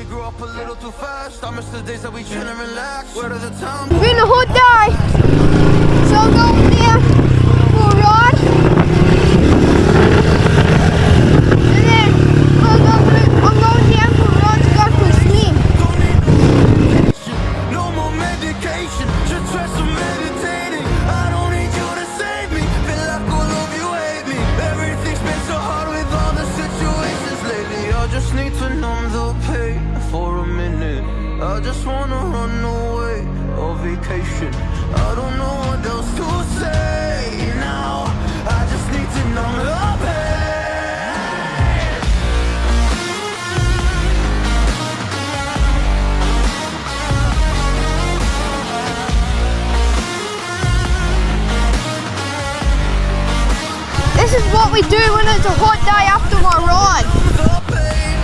we grew up a little too fast. I miss the days that we chill and relax. Where did the town We're in the hood day. So I'm going there for a ride. And then I'm going down for a ride to go for a swim. no more medication, just try some meditating. I don't need you to save me. Feel like all of you hate me. Everything's been so hard with all the situations lately. I just need to numb the pain for a minute. I just wanna run away on vacation. I don't know what else to say now. I just need to numb the pain. This is what we do when it's a hot day after my ride. The pain.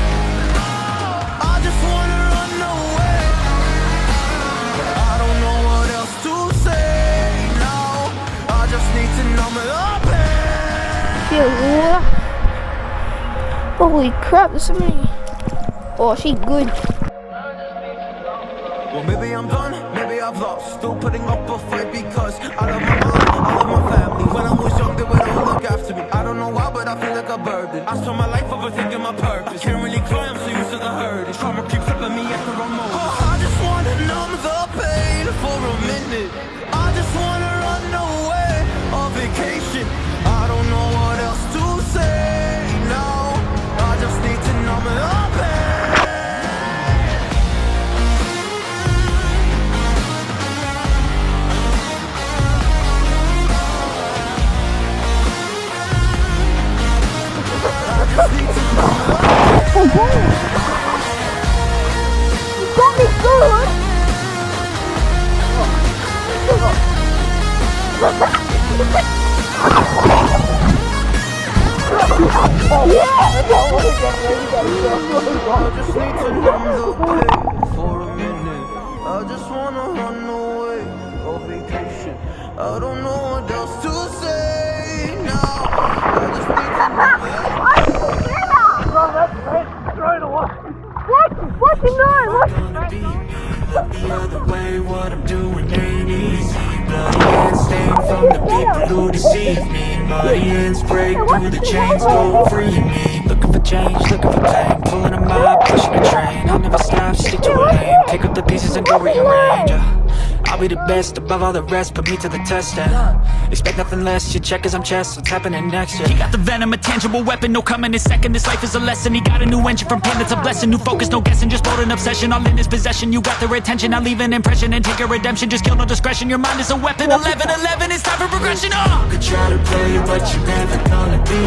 I just wanna run away. I don't know what else to say now. I just need to numb the pain. Feel water. Holy crap, there's so many. Oh, she's good. Well, maybe I'm done, maybe I've lost. Still putting up a fight because I love my mom, I love my family. When I was young, they would all look after me. I don't know why, but I feel like a burden. I spend my life overthinking my purpose. Can't really cry, I'm so used to the hurt. Trauma keeps flipping me at the wrong moment. Oh, I just wanna numb the pain for a minute. I just wanna run away on vacation. I don't know what else to say now. I just need to numb the pain. Oh, wow. You got me good. I just need to numb the pain for a minute. I just wanna run away on vacation. I don't know what else to say now. I just need to numb the What you know? What? Look the other way, what I'm doing ain't easy. Bloody hands stained from the people who deceive me. Muddy hands break through the chains, go free me. Looking for change, looking for pain. Pulling a mob, pushing a train. I'll never stop, stick to a lane. Pick up the pieces and go rearrange. I'll be the best above all the rest, put me to the test, expect nothing less, you check as I'm chess, what's happening next, He got the venom, a tangible weapon, no coming in second. This life is a lesson, he got a new engine from pain, that's a blessing. New focus, no guessing, just load an obsession. All in his possession, you got their attention. I'll leave an impression and take a redemption. Just kill, no discretion, your mind is a weapon. 11-11, it's time for progression, Could try to play, but you're never gonna be me.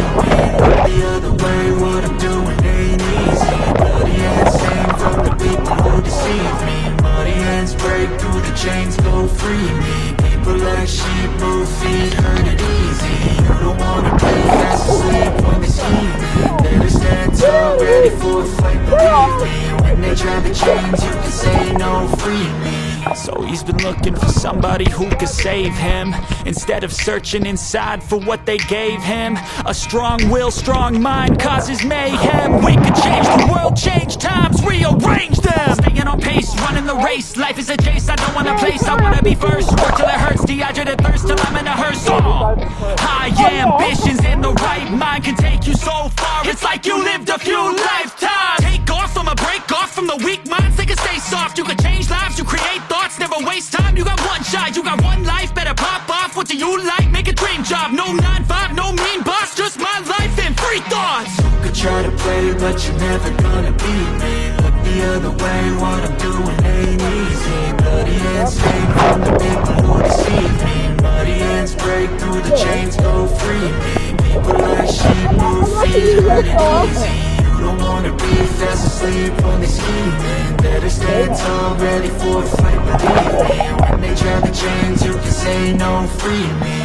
Look the other way, what I'm doing ain't easy. Bloody hands stained from the people who deceive me. Muddy hands break through the chains, go free me. People like sheep move feet, hurt it easy. You don't wanna play fast asleep when they see me. Better stand tall, ready for a fight, believe me. When they try to change, you can say no, free me. So he's been looking for somebody who could save him, instead of searching inside for what they gave him. A strong will, strong mind causes mayhem. We could change the world, change times, rearrange them. Staying on pace, running the race. Life is a chase, I don't want a place. I wanna be first, work till it hurts. Dehydrated thirst till I'm in a hearse. High ambitions in the right mind can take you so far. It's like you lived a few lifetimes. Take off from a break off from the weak minds. They can stay soft, you can change lives, you create thoughts, never waste time. You got one shot, you got one life, better pop off. What do you like? Make a dream job. No 9-5, no mean boss, just my life and free thoughts. You could try to play, but you're never gonna beat me. Look the other way, what I'm doing ain't easy. Bloody hands stained from the people who deceive me. Muddy hands break through the chains, go free me. People like sheep move feet, hurt it easy. You don't wanna be fast asleep when they scheming. Better stand tall, ready for a fight, believe me. When they try to change, you can say no, free me.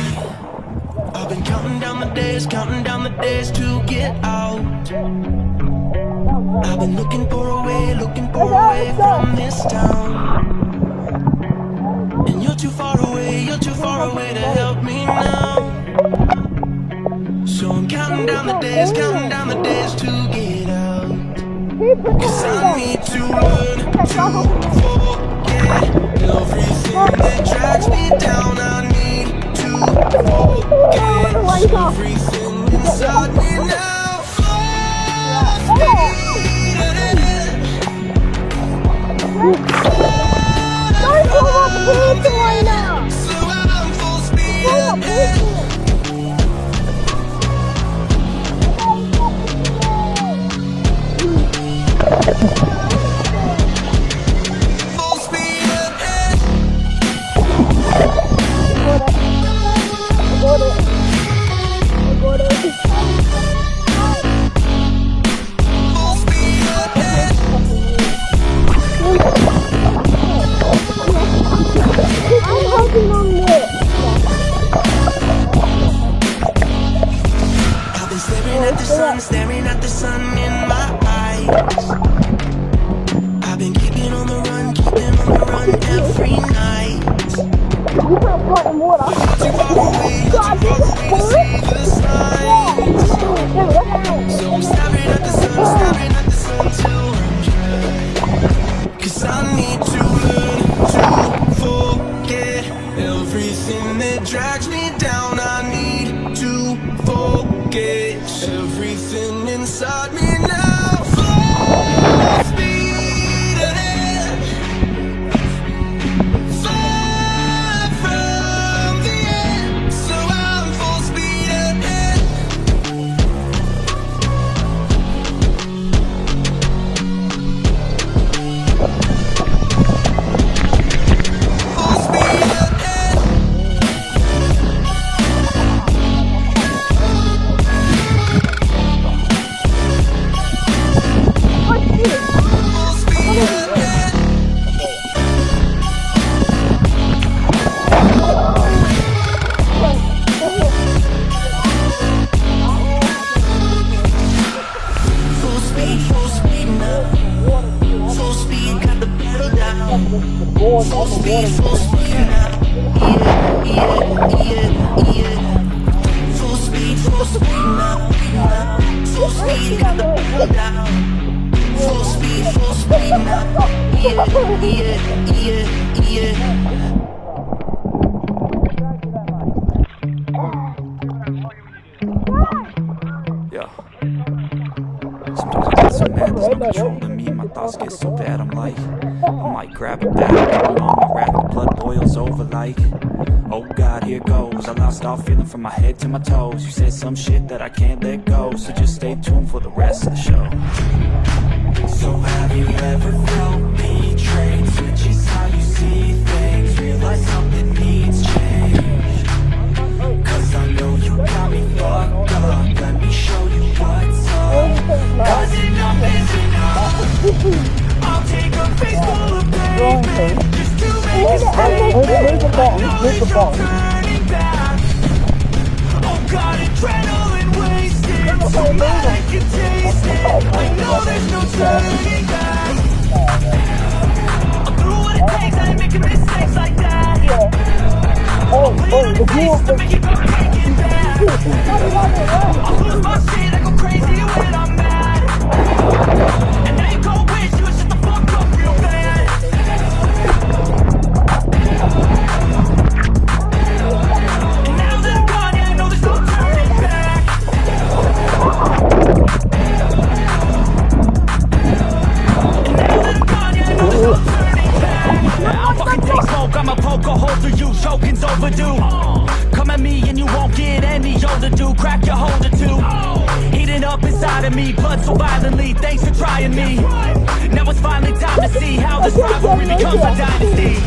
I've been counting down the days to get out. I've been looking for a way from this town. And you're too far away to help me now. So I'm counting down the days to get out. 'Cause I need to learn to forget everything that drags me down. I need to forget everything inside me now. So I'm full speed ahead. Full speed ahead. Full speed ahead. I'm hoping on this. I've been staring at the sun, staring at the sun in my eyes. I've been keeping on the run every night. You can't put in water. Too far away to see the signs. So I'm staring at the sun till I'm dry. 'Cause I need to learn to forget everything that drags me down. I need to forget everything inside me now. Full speed ahead. Far from the end. So I'm full speed ahead. Full speed ahead. Full speed ahead. Full speed now. Full speed, got the pedal down. Full speed now. Yeah. Full speed now. Full speed, got the pedal down. Full speed now. Yeah. Yeah. Sometimes I get so mad, there's no controlling me. My thoughts get so bad, I'm like, I might grab a bag, come on my rap, the blood boils over like, oh God, here goes. I lost all feeling from my head to my toes. You said some shit that I can't let go, so just stay tuned for the rest of the show. So have you ever felt betrayed? Switches how you see things. Realize something needs change. 'Cause I know you got me fucked up. Let me show you what's up. 'Cause enough is enough. I'll take a face full of pavement just to make a statement. I know there's no turning back. Oh God, adrenaline wasted. So mad I can taste it. I know there's no turning back. I'm through what it takes. I ain't making mistakes like that. I'll bleed on your face to make it go take it back. I'll lose my shit. I go crazy when I'm mad. And now you go wish you would shut the fuck up real bad. And now that I'm gone, yeah, I know there's no turning back. I'll fucking take smoke, I'ma poke a hole through you, choking's overdue. Come at me and you won't get any older, dude. Crack your holder too. Heating up inside of me, blood so violently. Thanks for trying me. Now it's finally time to see how this rivalry becomes a dynasty.